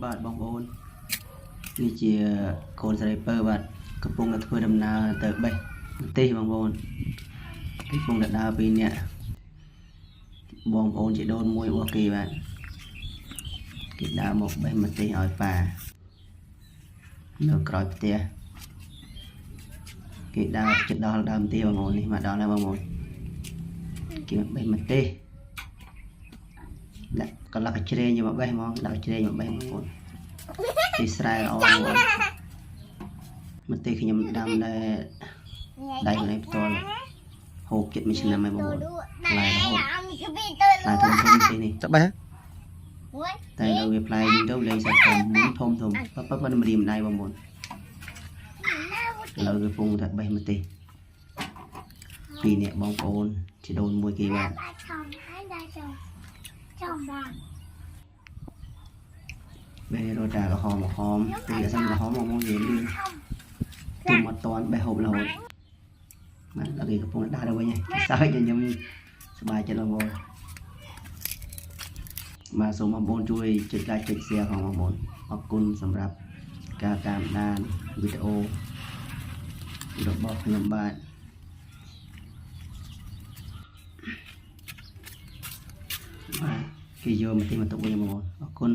បាទបងប្អូននេះជាកូនស្រីពើបាទកំពុងតែធ្វើដំណើរទៅបេះម្ទេសបងប្អូនកំពុងតែដើរពីអ្នកបងប្អូនជីដូនមួយរបស់គេបាទគេដើរមកបេះម្ទេសឲ្យប៉ានៅក្រោយផ្ទះគេដើរជិតដល់ដើមម្ទេសបងប្អូននេះមកដល់ហើយបងប្អូនគេបេះម្ទេសដាក់កន្លះកជ្រែងយកមកបេះហ្មងដាក់កជ្រែងមកបេះបងប្អូនទីស្រែល្អម្ទេសខ្ញុំដាំដែរដៃខ្លួនឯងផ្ទាល់ហូបចិត្តមួយឆ្នាំហើយបងប្អូនផ្លែរហូតផ្លែធំៗទីនេះតបេះតែដល់វាផ្លែវិញទៅលេងសាច់ធំប៉ប៉មិនរៀមដៃបងប្អូនឥឡូវវាពងតែបេះម្ទេសពីរនាក់បងប្អូនជីដូនមួយគេបាទបេះរត់តែក្រហមពីអសិនក្រហមមកនិយាយលឿនទុំអត់តាន់បេះហូបរហូតបាទដល់គេកំពុងដើរទៅវិញហើយសើចខ្ញុំសប្បាយចិត្តបងប្អូនបាទសូមបងប្អូនជួយចុច like ចុច share ផងបងប្អូនអរគុណសម្រាប់ការតាមដានវីដេអូរបស់ខ្ញុំបាទគេយកមកទីមកទុកវិញបងប្អូនអរគុណ